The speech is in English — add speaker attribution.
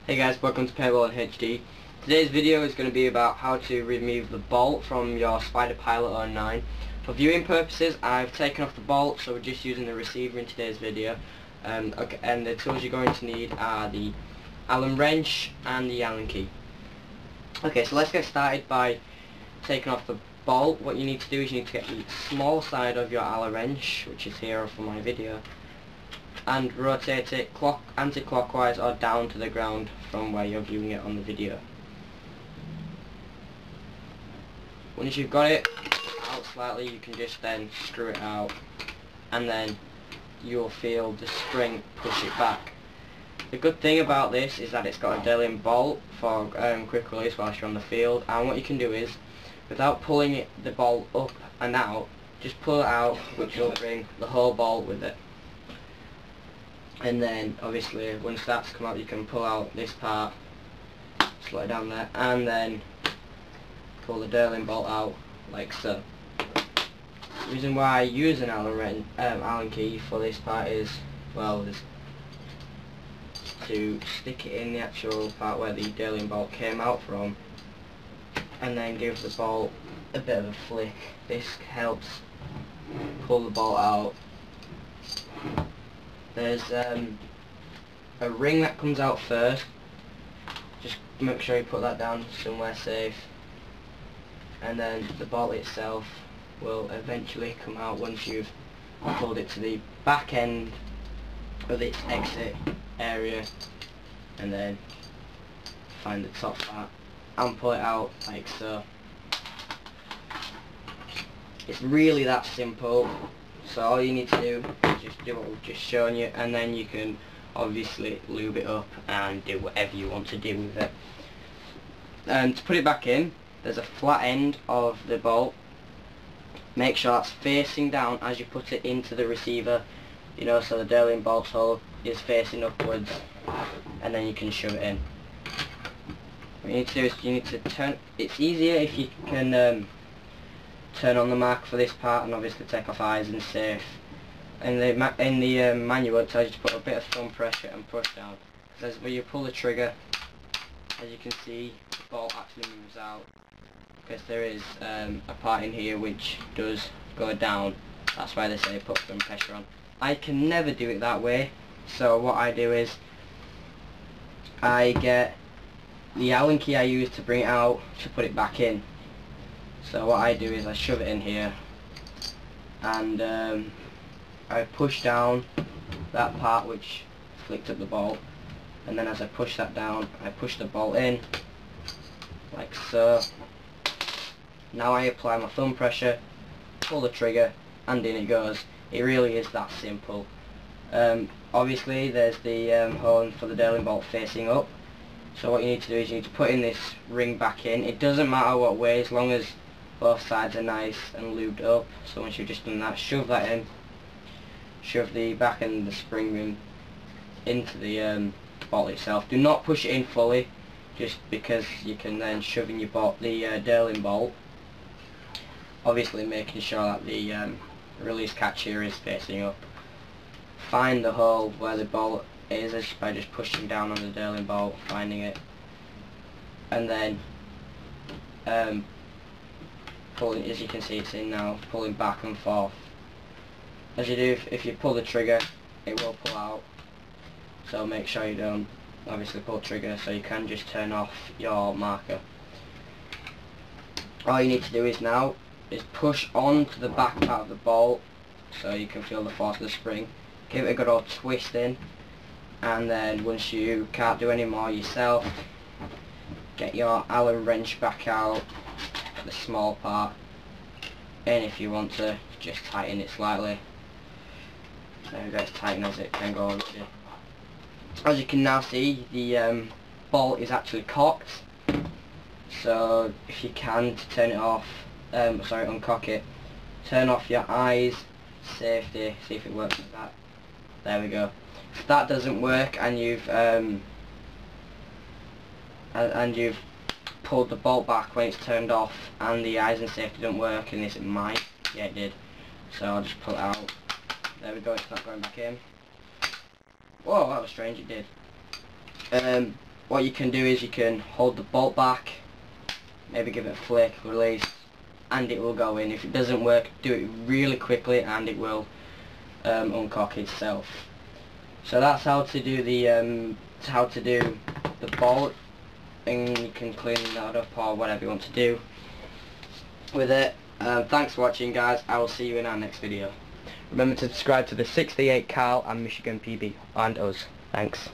Speaker 1: Hey guys, welcome to PaintballingHD. Today's video is going to be about how to remove the bolt from your Spyder Pilot 09. For viewing purposes, I've taken off the bolt, so we're just using the receiver in today's video. Okay, and the tools you're going to need are the Allen wrench and the Allen key. Okay, so let's get started by taking off the bolt. What you need to do is you need to get the small side of your Allen wrench, which is here for my video, and rotate it anti-clockwise or down to the ground from where you're viewing it on the video. Once you've got it out slightly, you can just then screw it out, and then you'll feel the spring push it back. The good thing about this is that it's got a Delrin bolt for quick release whilst you're on the field, and what you can do is, without pulling the bolt up and out, just pull it out, which will bring the whole bolt with it. And then obviously once that's come out, you can pull out this part, slide it down there, and then pull the Delrin bolt out like so. The reason why I use an Allen key for this part is, well, is to stick it in the actual part where the Delrin bolt came out from, and then give the bolt a bit of a flick. This helps pull the bolt out. There's a ring that comes out first. Just make sure you put that down somewhere safe, and then the bolt itself will eventually come out once you've pulled it to the back end of its exit area, and then find the top part and pull it out like so. It's really that simple. So all you need to do is just do what we've just shown you, and then you can obviously lube it up and do whatever you want to do with it. And to put it back in, there's a flat end of the bolt. Make sure that's facing down as you put it into the receiver, you know, so the Delrin bolt hole is facing upwards, and then you can shove it in. What you need to do is you need to turn. It's easier if you can turn on the mark for this part and obviously take off eyes and safe. In the manual it tells you to put a bit of thumb pressure and push down. Because when you pull the trigger, as you can see, the bolt actually moves out, because there is a part in here which does go down. That's why they say put thumb pressure on. I can never do it that way, so what I do is I get the Allen key I use to bring it out to put it back in. So what I do is I shove it in here, and I push down that part which flicked up the bolt, and then as I push that down, I push the bolt in like so. Now I apply my thumb pressure, pull the trigger, and in it goes. It really is that simple. Obviously there's the hole for the Delrin bolt facing up, so what you need to do is you need to put in this ring back in. It doesn't matter what way, as long as both sides are nice and lubed up. So once you've just done that, shove that in, shove the back end of the spring ring into the bolt itself. Do not push it in fully, just because you can then shove in your bolt, the Delrin bolt, obviously making sure that the release catch here is facing up. Find the hole where the bolt is by just pushing down on the Delrin bolt, finding it, and then pulling, as you can see it's in now, pulling back and forth. As you do, if you pull the trigger, it will pull out, so make sure you don't obviously pull the trigger, so you can just turn off your marker. All you need to do is now is push on to the back part of the bolt so you can feel the force of the spring. Give it a good old twist in, and then once you can't do any more yourself, get your Allen wrench back out, the small part, and if you want to just tighten it slightly. There we go, it's tightened as it can go already. As you can now see, the bolt is actually cocked, so if you can, to turn it off, uncock it, turn off your eyes, safety, see if it works like that. There we go. If that doesn't work and you've pulled the bolt back when it's turned off and the eyes and safety don't work, and this it might, yeah it did, so I'll just pull it out. There we go, it's not going back in. Whoa, that was strange, it did. what you can do is you can hold the bolt back, maybe give it a flick, release, and it will go in. If it doesn't work, do it really quickly and it will uncock itself. So that's how to do the bolt, and you can clean that up or whatever you want to do with it. Thanks for watching, guys. I will see you in our next video. Remember to subscribe to the 68 Carl and MichiganPB and us. Thanks.